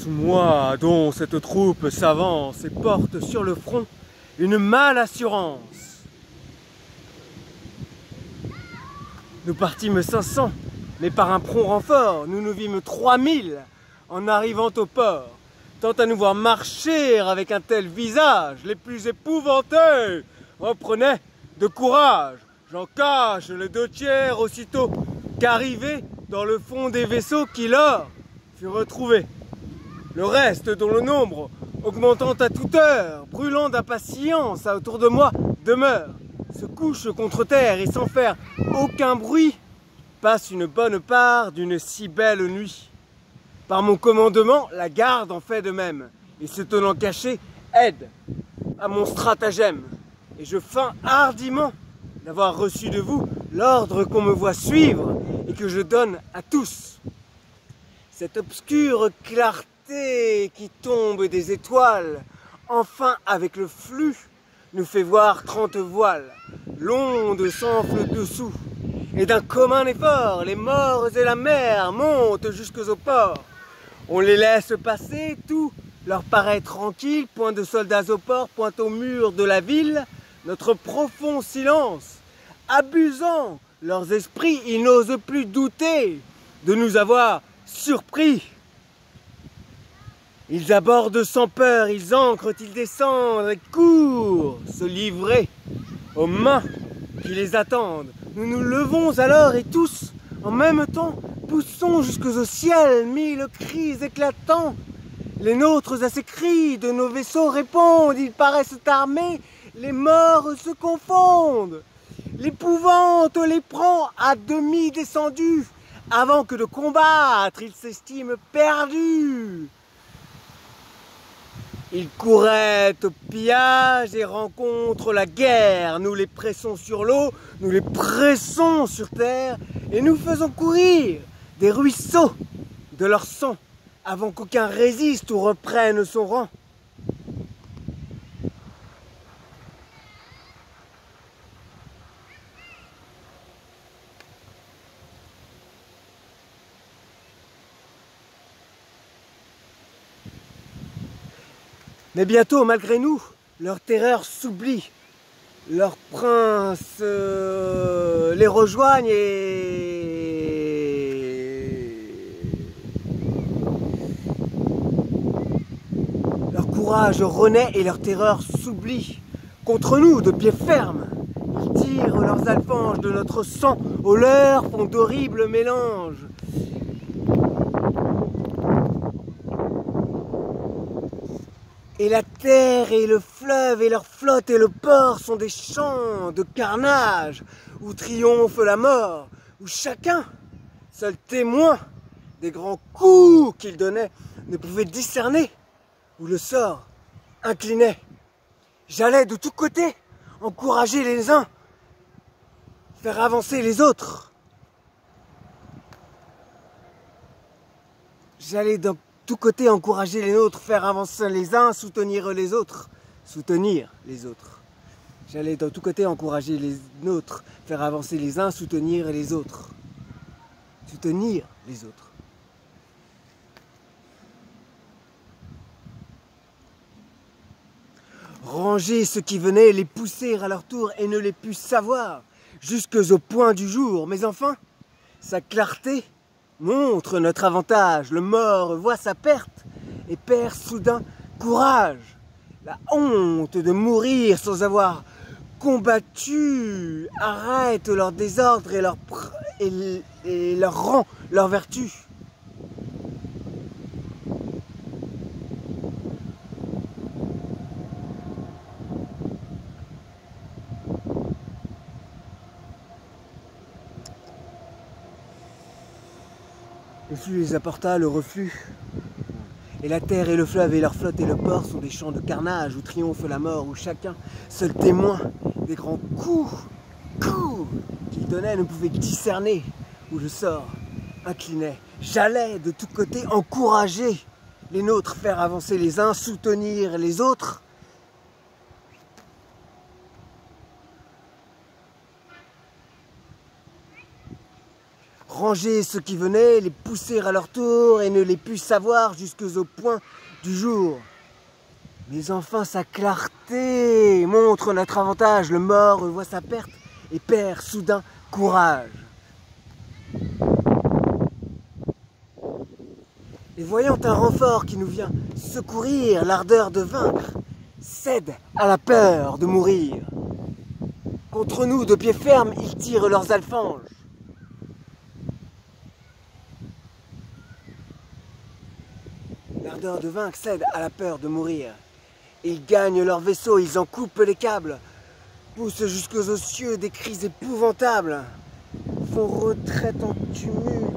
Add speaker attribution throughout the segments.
Speaker 1: Moi dont cette troupe s'avance et porte sur le front une mâle assurance. Nous partîmes 500, mais par un prompt renfort, nous nous vîmes 3000 en arrivant au port. Tant à nous voir marcher avec un tel visage, les plus épouvantés reprenaient de courage. J'en cache le 2/3 aussitôt qu'arrivé dans le fond des vaisseaux qui lors fut retrouvé. Le reste, dont le nombre, augmentant à toute heure, brûlant d'impatience autour de moi, demeure, se couche contre terre et sans faire aucun bruit, passe une bonne part d'une si belle nuit. Par mon commandement, la garde en fait de même, et se tenant caché, aide à mon stratagème. Et je feins hardiment d'avoir reçu de vous l'ordre qu'on me voit suivre et que je donne à tous. Cette obscure clarté qui tombe des étoiles, enfin avec le flux, nous fait voir 30 voiles. L'onde s'enfle dessous, et d'un commun effort, les morts et la mer montent jusqu'aux ports. On les laisse passer, tout leur paraît tranquille, point de soldats au port, point au mur de la ville. Notre profond silence, abusant leurs esprits, ils n'osent plus douter de nous avoir surpris. Ils abordent sans peur, ils ancrent, ils descendent et courent se livrer aux mains qui les attendent. Nous nous levons alors et tous, en même temps, poussons jusqu'au ciel 1000 cris éclatants. Les nôtres à ces cris de nos vaisseaux répondent, ils paraissent armés, les morts se confondent. L'épouvante les prend à demi descendus, avant que de combattre, ils s'estiment perdus. Ils couraient au pillage et rencontrent la guerre. Nous les pressons sur l'eau, nous les pressons sur terre, et nous faisons courir des ruisseaux de leur sang, avant qu'aucun résiste ou reprenne son rang. Mais bientôt, malgré nous, leur terreur s'oublie. Leurs princes les rejoignent et leur courage renaît et leur terreur s'oublie. Contre nous, de pied ferme, ils tirent leurs alfanges de notre sang, au leur font d'horribles mélanges. Et la terre et le fleuve et leur flotte et le port sont des champs de carnage où triomphe la mort, où chacun, seul témoin des grands coups qu'il donnait, ne pouvait discerner où le sort inclinait. J'allais de tous côtés encourager les uns, faire avancer les autres. J'allais de tous côtés encourager les nôtres, faire avancer les uns, soutenir les autres. Soutenir les autres. J'allais de tous côtés encourager les nôtres, faire avancer les uns, soutenir les autres. Soutenir les autres. Ranger ceux qui venaient, les pousser à leur tour et ne les put savoir, jusqu'au point du jour. Mais enfin, sa clarté montre notre avantage. Le mort voit sa perte et perd soudain courage. La honte de mourir sans avoir combattu arrête leur désordre et leur rend leur vertu. Le flux les apporta, le reflux. Et la terre et le fleuve et leur flotte et le port sont des champs de carnage où triomphe la mort, où chacun, seul témoin des grands coups qu'il donnait, ne pouvait discerner où le sort inclinait. J'allais de tous côtés encourager les nôtres, faire avancer les uns, soutenir les autres. ranger ceux qui venaient, les pousser à leur tour et ne les put savoir jusqu'au point du jour. Mais enfin sa clarté montre notre avantage, le mort voit sa perte et perd soudain courage. Et voyant un renfort qui nous vient secourir, l'ardeur de vaincre cède à la peur de mourir. Contre nous, de pied ferme, ils tirent leurs alfanges. L'ardeur de vaincre cède à la peur de mourir. Ils gagnent leur vaisseau, ils en coupent les câbles, poussent jusqu'aux cieux des cris épouvantables, font retraite en tumulte,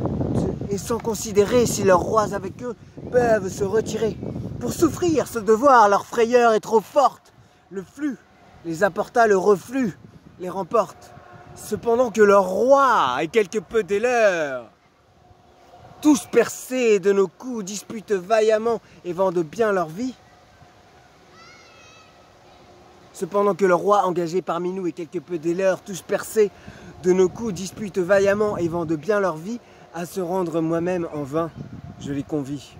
Speaker 1: et sans considérer si leurs rois avec eux peuvent se retirer. Pour souffrir ce devoir, leur frayeur est trop forte. Le flux les apporta, le reflux les remporte. Cependant que leur roi et quelque peu des leurs, tous percés de nos coups, disputent vaillamment et vendent bien leur vie. Cependant que le roi engagé parmi nous et quelque peu des leurs, tous percés de nos coups, disputent vaillamment et vendent bien leur vie, à se rendre moi-même en vain, je les convie.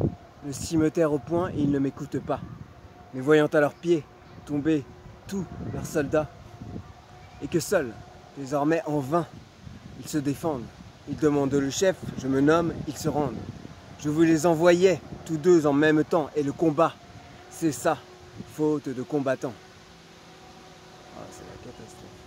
Speaker 1: Le cimeterre au point, et ils ne m'écoutent pas. Mais voyant à leurs pieds tomber tous leurs soldats, et que seuls, désormais en vain, ils se défendent. Ils demandent le chef, je me nomme, ils se rendent. Je vous les envoyais, tous deux en même temps, et le combat, c'est ça, faute de combattants. Ah, c'est la catastrophe.